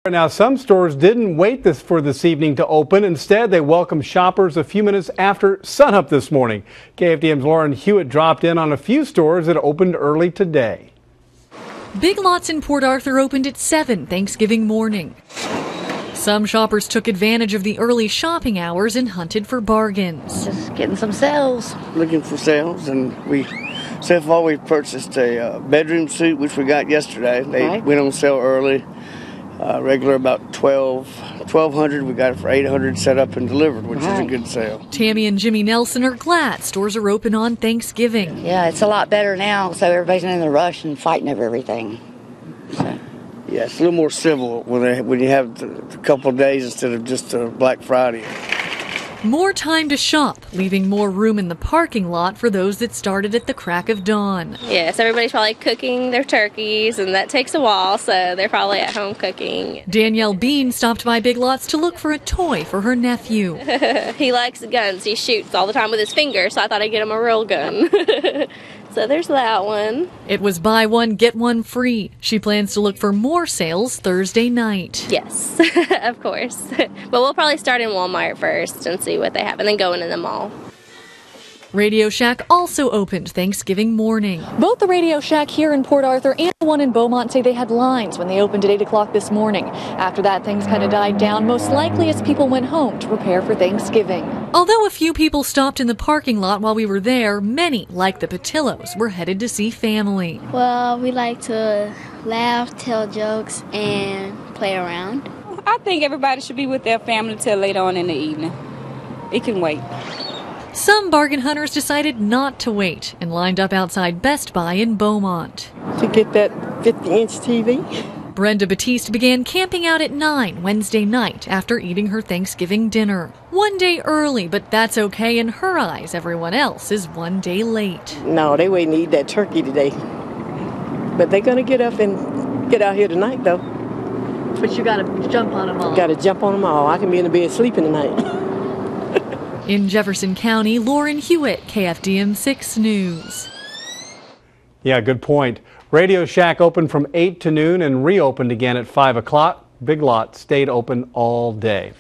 Now, some stores didn't wait for this evening to open. Instead, they welcomed shoppers a few minutes after sunup this morning. KFDM's Lauren Hewitt dropped in on a few stores that opened early today. Big Lots in Port Arthur opened at 7 Thanksgiving morning. Some shoppers took advantage of the early shopping hours and hunted for bargains. Just getting some sales. Looking for sales, and so far we purchased a bedroom suite, which we got yesterday. They went on sale early. Regular about $1,200. We got it for $800 set up and delivered, which is a good sale. Tammy and Jimmy Nelson are glad stores are open on Thanksgiving. Yeah, it's a lot better now, so everybody's in the rush and fighting over everything. So. Yeah, it's a little more civil when you have a couple of days instead of just Black Friday. More time to shop, leaving more room in the parking lot for those that started at the crack of dawn. Yes, everybody's probably cooking their turkeys, and that takes a while, so they're probably at home cooking. Danielle Bean stopped by Big Lots to look for a toy for her nephew. He likes guns. He shoots all the time with his finger, so I thought I'd get him a real gun. So there's that one. It was buy one, get one free. She plans to look for more sales Thursday night. Yes, of course. But we'll probably start in Walmart first and see what they have, and then go into the mall. Radio Shack also opened Thanksgiving morning. Both the Radio Shack here in Port Arthur and the one in Beaumont say they had lines when they opened at 8 o'clock this morning. After that, things kind of died down, most likely as people went home to prepare for Thanksgiving. Although a few people stopped in the parking lot while we were there, many, like the Patillos, were headed to see family. Well, we like to laugh, tell jokes, and play around. I think everybody should be with their family till later on in the evening. It can wait. Some bargain hunters decided not to wait and lined up outside Best Buy in Beaumont. To get that 50-inch TV. Brenda Batiste began camping out at 9 Wednesday night after eating her Thanksgiving dinner. One day early, but that's okay in her eyes. Everyone else is one day late. No, they waiting to eat that turkey today. But they're going to get up and get out here tonight, though. But you got to jump on them all. Got to jump on them all. I can be in the bed sleeping tonight. In Jefferson County, Lauren Hewitt, KFDM 6 News. Yeah, good point. Radio Shack opened from 8 to noon and reopened again at 5 o'clock. Big Lot stayed open all day.